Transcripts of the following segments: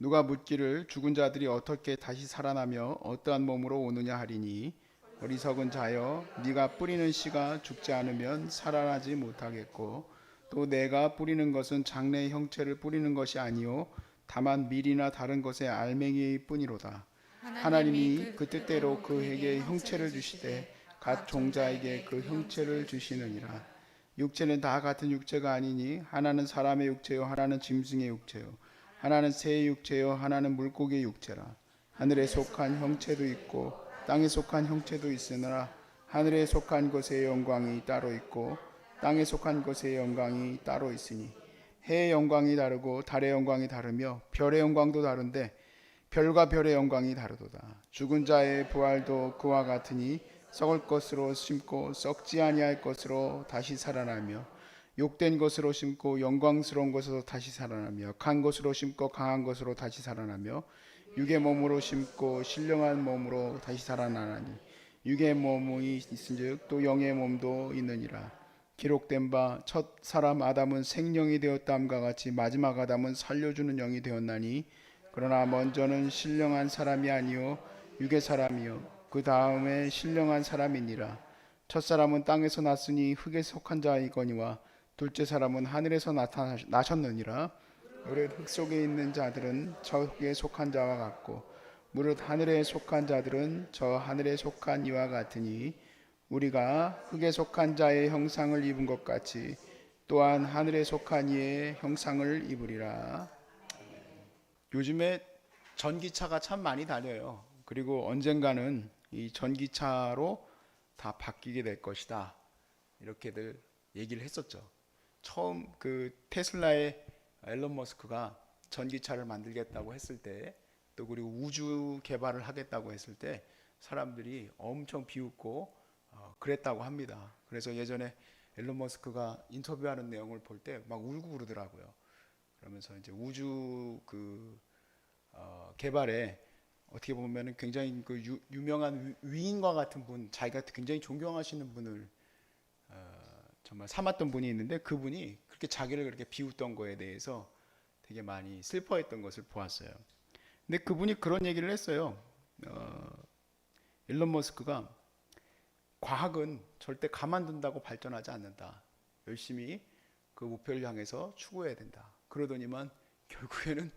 누가 묻기를 죽은 자들이 어떻게 다시 살아나며 어떠한 몸으로 오느냐 하리니 어리석은 자여 네가 뿌리는 씨가 죽지 않으면 살아나지 못하겠고 또 내가 뿌리는 것은 장래의 형체를 뿌리는 것이 아니요 다만 밀이나 다른 것의 알맹이일 뿐이로다. 하나님이 그 뜻대로 그에게 형체를 주시되 각 종자에게 그 형체를 주시느니라. 육체는 다 같은 육체가 아니니 하나는 사람의 육체요 하나는 짐승의 육체요 하나는 새의 육체요 하나는 물고기의 육체라. 하늘에 속한 형체도 있고 땅에 속한 형체도 있으나 하늘에 속한 것의 영광이 따로 있고 땅에 속한 것의 영광이 따로 있으니 해의 영광이 다르고 달의 영광이 다르며 별의 영광도 다른데 별과 별의 영광이 다르도다. 죽은 자의 부활도 그와 같으니 썩을 것으로 심고 썩지 아니할 것으로 다시 살아나며 욕된 것으로 심고 영광스러운 것으로 다시 살아나며 간 것으로 심고 강한 것으로 다시 살아나며 육의 몸으로 심고 신령한 몸으로 다시 살아나나니 육의 몸이 있은즉 또 영의 몸도 있느니라. 기록된 바 첫 사람 아담은 생령이 되었다함과 같이 마지막 아담은 살려주는 영이 되었나니 그러나 먼저는 신령한 사람이 아니요 육의 사람이요 그 다음에 신령한 사람이니라. 첫 사람은 땅에서 났으니 흙에 속한 자이거니와 둘째 사람은 하늘에서 나셨느니라. 무릇 흙 속에 있는 자들은 저 흙에 속한 자와 같고 무릇 하늘에 속한 자들은 저 하늘에 속한 이와 같으니 우리가 흙에 속한 자의 형상을 입은 것 같이 또한 하늘에 속한 이의 형상을 입으리라. 요즘에 전기차가 참 많이 다녀요. 그리고 언젠가는 이 전기차로 다 바뀌게 될 것이다. 이렇게들 얘기를 했었죠. 처음 그 테슬라의 앨런 머스크가 전기차를 만들겠다고 했을 때, 또 그리고 우주 개발을 하겠다고 했을 때 사람들이 엄청 비웃고 그랬다고 합니다. 그래서 예전에 앨런 머스크가 인터뷰하는 내용을 볼 때 막 울고 그러더라고요. 그러면서 이제 우주 개발에 어떻게 보면은 굉장히 그 유명한 위인과 같은 분, 자기가 굉장히 존경하시는 분을 정말 삼았던 분이 있는데 그분이 그렇게 자기를 그렇게 비웃던 거에 대해서 되게 많이 슬퍼했던 것을 보았어요. 근데 그분이 그런 얘기를 했어요. 일론 머스크가 과학은 절대 가만둔다고 발전하지 않는다. 열심히 그 목표를 향해서 추구해야 된다. 그러더니만 결국에는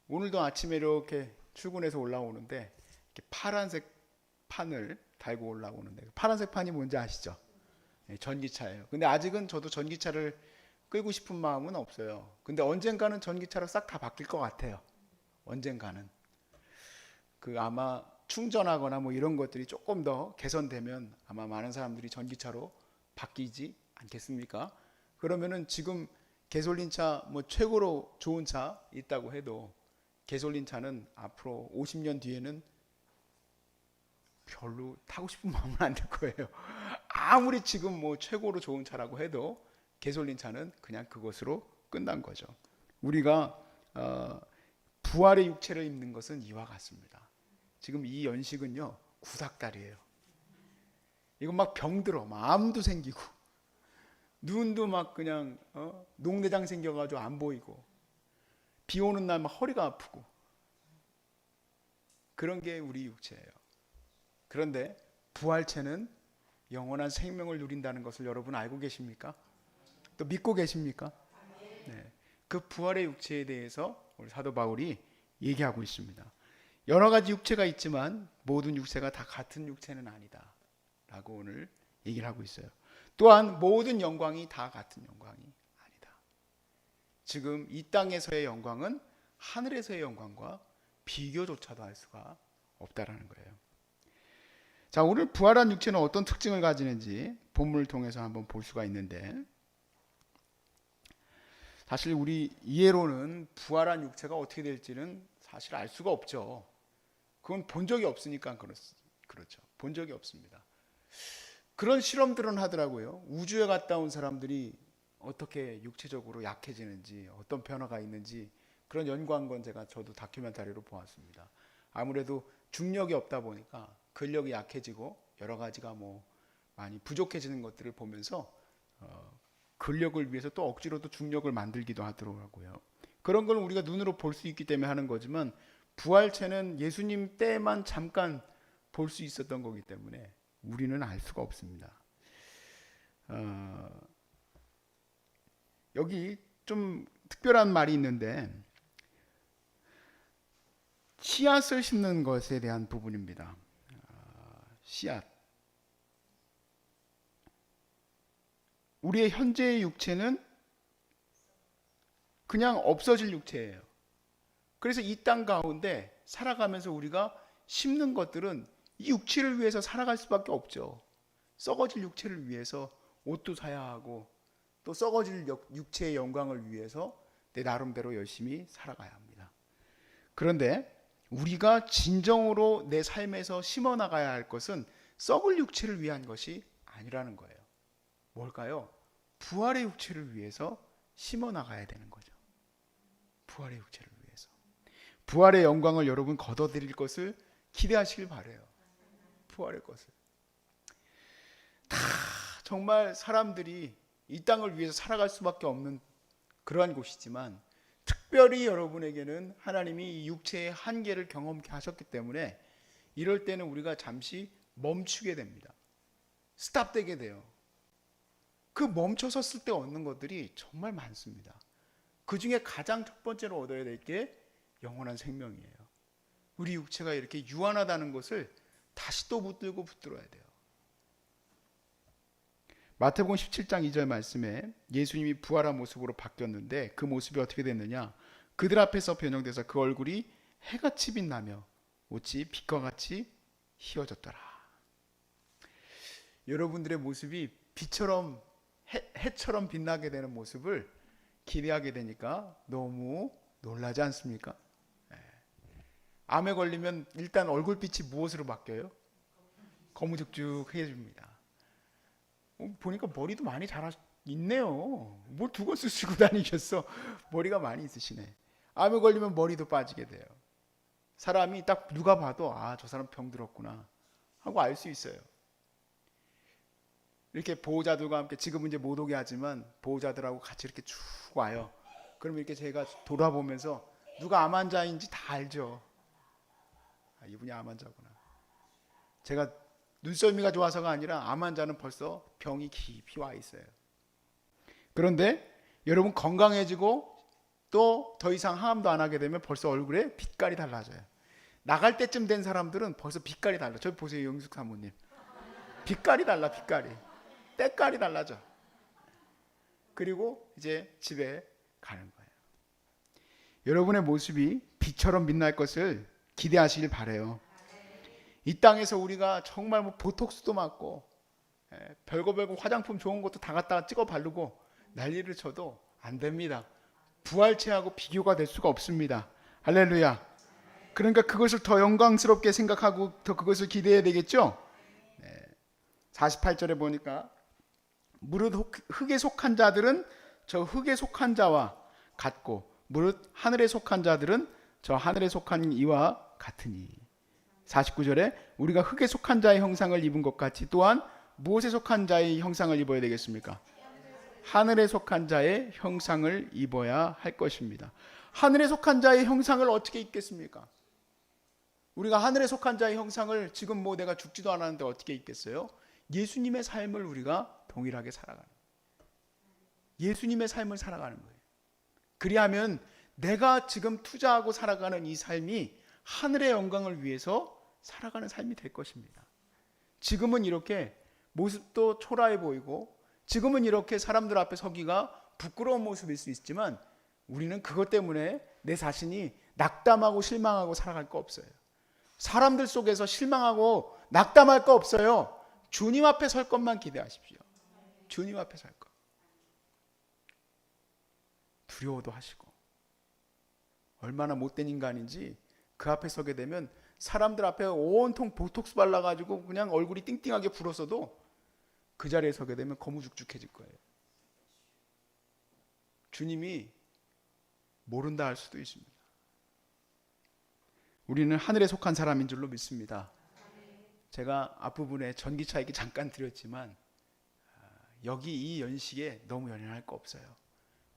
오늘도 아침에 이렇게 출근해서 올라오는데 이렇게 파란색 판을 달고 올라오는데 파란색 판이 뭔지 아시죠? 네, 전기차예요. 근데 아직은 저도 전기차를 끌고 싶은 마음은 없어요. 근데 언젠가는 전기차로 싹 다 바뀔 것 같아요. 언젠가는. 그 아마 충전하거나 뭐 이런 것들이 조금 더 개선되면 아마 많은 사람들이 전기차로 바뀌지 않겠습니까? 그러면은 지금 개솔린 차 뭐 최고로 좋은 차 있다고 해도 개솔린 차는 앞으로 50년 뒤에는 별로 타고 싶은 마음은 안 들 거예요. 아무리 지금 뭐 최고로 좋은 차라고 해도 개솔린 차는 그냥 그것으로 끝난 거죠. 우리가 부활의 육체를 입는 것은 이와 같습니다. 지금 이 연식은요 구닥다리예요. 이거 막 병들어, 막 암도 생기고 눈도 막 그냥 녹내장 생겨가지고 안 보이고 비 오는 날 막 허리가 아프고 그런 게 우리 육체예요. 그런데 부활체는 영원한 생명을 누린다는 것을 여러분 알고 계십니까? 또 믿고 계십니까? 네. 그 부활의 육체에 대해서 우리 사도 바울이 얘기하고 있습니다. 여러 가지 육체가 있지만 모든 육체가 다 같은 육체는 아니다 라고 오늘 얘기를 하고 있어요. 또한 모든 영광이 다 같은 영광이 아니다. 지금 이 땅에서의 영광은 하늘에서의 영광과 비교조차도 할 수가 없다라는 거예요. 자, 오늘 부활한 육체는 어떤 특징을 가지는지 본문을 통해서 한번 볼 수가 있는데, 사실 우리 이해로는 부활한 육체가 어떻게 될지는 사실 알 수가 없죠. 그건 본 적이 없으니까 그렇죠. 본 적이 없습니다. 그런 실험들은 하더라고요. 우주에 갔다 온 사람들이 어떻게 육체적으로 약해지는지, 어떤 변화가 있는지 그런 연구한 건 저도 다큐멘터리로 보았습니다. 아무래도 중력이 없다 보니까 근력이 약해지고 여러 가지가 뭐 많이 부족해지는 것들을 보면서 근력을 위해서 또 억지로도 중력을 만들기도 하더라고요. 그런 걸 우리가 눈으로 볼 수 있기 때문에 하는 거지만 부활체는 예수님 때만 잠깐 볼 수 있었던 거기 때문에 우리는 알 수가 없습니다. 여기 좀 특별한 말이 있는데 씨앗을 심는 것에 대한 부분입니다. 씨앗. 우리의 현재의 육체는 그냥 없어질 육체예요. 그래서 이 땅 가운데 살아가면서 우리가 심는 것들은 이 육체를 위해서 살아갈 수밖에 없죠. 썩어질 육체를 위해서 옷도 사야 하고 또 썩어질 육체의 영광을 위해서 내 나름대로 열심히 살아가야 합니다. 그런데 우리가 진정으로 내 삶에서 심어 나가야 할 것은 썩을 육체를 위한 것이 아니라는 거예요. 뭘까요? 부활의 육체를 위해서 심어 나가야 되는 거죠. 부활의 육체를 위해서. 부활의 영광을 여러분 거둬들일 것을 기대하시길 바라요. 부활의 것을. 다 정말 사람들이 이 땅을 위해서 살아갈 수밖에 없는 그러한 곳이지만 특별히 여러분에게는 하나님이 이 육체의 한계를 경험케 하셨기 때문에 이럴 때는 우리가 잠시 멈추게 됩니다. 스탑되게 돼요. 그 멈춰섰을 때 얻는 것들이 정말 많습니다. 그 중에 가장 첫 번째로 얻어야 될 게 영원한 생명이에요. 우리 육체가 이렇게 유한하다는 것을 다시 또 붙들고 붙들어야 돼요. 마태복음 17장 2절 말씀에 예수님이 부활한 모습으로 바뀌었는데 그 모습이 어떻게 됐느냐? 그들 앞에서 변형돼서 그 얼굴이 해같이 빛나며 옷이 빛과 같이 희어졌더라. 여러분들의 모습이 빛처럼 해처럼 빛나게 되는 모습을 기대하게 되니까 너무 놀라지 않습니까? 암에 걸리면 일단 얼굴빛이 무엇으로 바뀌어요? 거무죽죽해집니다. 보니까 머리도 많이 있네요. 뭘 두고 쓰시고 다니셨어. 머리가 많이 있으시네. 암에 걸리면 머리도 빠지게 돼요. 사람이 딱 누가 봐도 아, 저 사람 병들었구나 하고 알 수 있어요. 이렇게 보호자들과 함께 지금은 이제 못 오게 하지만 보호자들하고 같이 이렇게 쭉 와요. 그럼 이렇게 제가 돌아보면서 누가 암 환자인지 다 알죠. 아, 이분이 암 환자구나. 제가 눈썰미가 좋아서가 아니라 암 환자는 벌써 병이 깊이 와 있어요. 그런데 여러분 건강해지고 또 더 이상 항암도 안 하게 되면 벌써 얼굴에 빛깔이 달라져요. 나갈 때쯤 된 사람들은 벌써 빛깔이 달라. 저 보세요, 영숙 사모님. 빛깔이 달라, 빛깔이. 때깔이 달라져. 그리고 이제 집에 가는 거예요. 여러분의 모습이 빛처럼 빛날 것을 기대하시길 바라요. 이 땅에서 우리가 정말 뭐 보톡스도 맞고 별거 화장품 좋은 것도 다 갖다가 찍어 바르고 난리를 쳐도 안 됩니다. 부활체하고 비교가 될 수가 없습니다. 할렐루야. 그러니까 그것을 더 영광스럽게 생각하고 더 그것을 기대해야 되겠죠. 48절에 보니까 무릇 흙에 속한 자들은 저 흙에 속한 자와 같고 무릇 하늘에 속한 자들은 저 하늘에 속한 이와 같으니. 49절에 우리가 흙에 속한 자의 형상을 입은 것 같이 또한 무엇에 속한 자의 형상을 입어야 되겠습니까? 하늘에 속한 자의 형상을 입어야 할 것입니다. 하늘에 속한 자의 형상을 어떻게 입겠습니까? 우리가 하늘에 속한 자의 형상을 지금 뭐 내가 죽지도 않았는데 어떻게 입겠어요? 예수님의 삶을 우리가 동일하게 살아가는 거예요. 예수님의 삶을 살아가는 거예요. 그리하면 내가 지금 투자하고 살아가는 이 삶이 하늘의 영광을 위해서 살아가는 삶이 될 것입니다. 지금은 이렇게 모습도 초라해 보이고 지금은 이렇게 사람들 앞에 서기가 부끄러운 모습일 수 있지만 우리는 그것 때문에 내 자신이 낙담하고 실망하고 살아갈 거 없어요. 사람들 속에서 실망하고 낙담할 거 없어요. 주님 앞에 설 것만 기대하십시오. 주님 앞에 설 것. 두려워도 하시고 얼마나 못된 인간인지 그 앞에 서게 되면 사람들 앞에 온통 보톡스 발라가지고 그냥 얼굴이 띵띵하게 불었어도 그 자리에 서게 되면 거무죽죽해질 거예요. 주님이 모른다 할 수도 있습니다. 우리는 하늘에 속한 사람인 줄로 믿습니다. 제가 앞부분에 전기차 얘기 잠깐 드렸지만 여기 이 연식에 너무 연연할 거 없어요.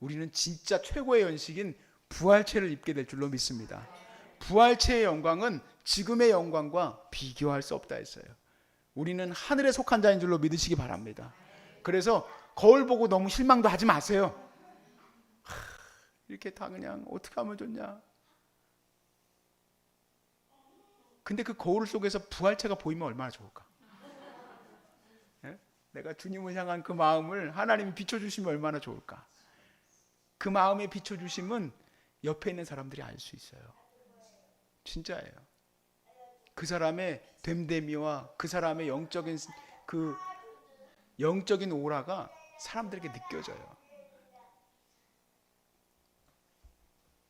우리는 진짜 최고의 연식인 부활체를 입게 될 줄로 믿습니다. 부활체의 영광은 지금의 영광과 비교할 수 없다 했어요. 우리는 하늘에 속한 자인 줄로 믿으시기 바랍니다. 그래서 거울 보고 너무 실망도 하지 마세요. 이렇게 다 그냥 어떻게 하면 좋냐. 근데 그 거울 속에서 부활체가 보이면 얼마나 좋을까. 예? 내가 주님을 향한 그 마음을 하나님이 비춰주시면 얼마나 좋을까. 그 마음에 비춰주심은 옆에 있는 사람들이 알 수 있어요. 진짜예요. 그 사람의 됨됨이와 그 사람의 영적인 오라가 사람들에게 느껴져요.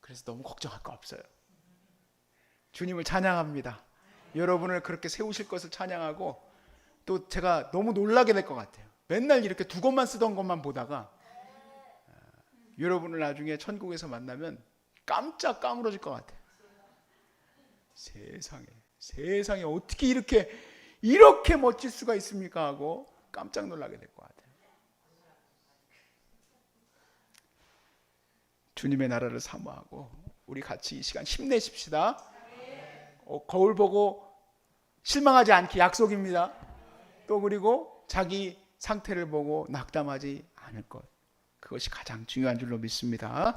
그래서 너무 걱정할 거 없어요. 주님을 찬양합니다. 여러분을 그렇게 세우실 것을 찬양하고, 또 제가 너무 놀라게 될 것 같아요. 맨날 이렇게 두 권만 쓰던 것만 보다가 여러분을 나중에 천국에서 만나면 깜짝 까무러질 것 같아요. 세상에 어떻게 이렇게 멋질 수가 있습니까 하고 깜짝 놀라게 될 것 같아요. 주님의 나라를 사모하고 우리 같이 이 시간 힘내십시다. 거울 보고 실망하지 않기 약속입니다. 또 그리고 자기 상태를 보고 낙담하지 않을 것, 그것이 가장 중요한 줄로 믿습니다.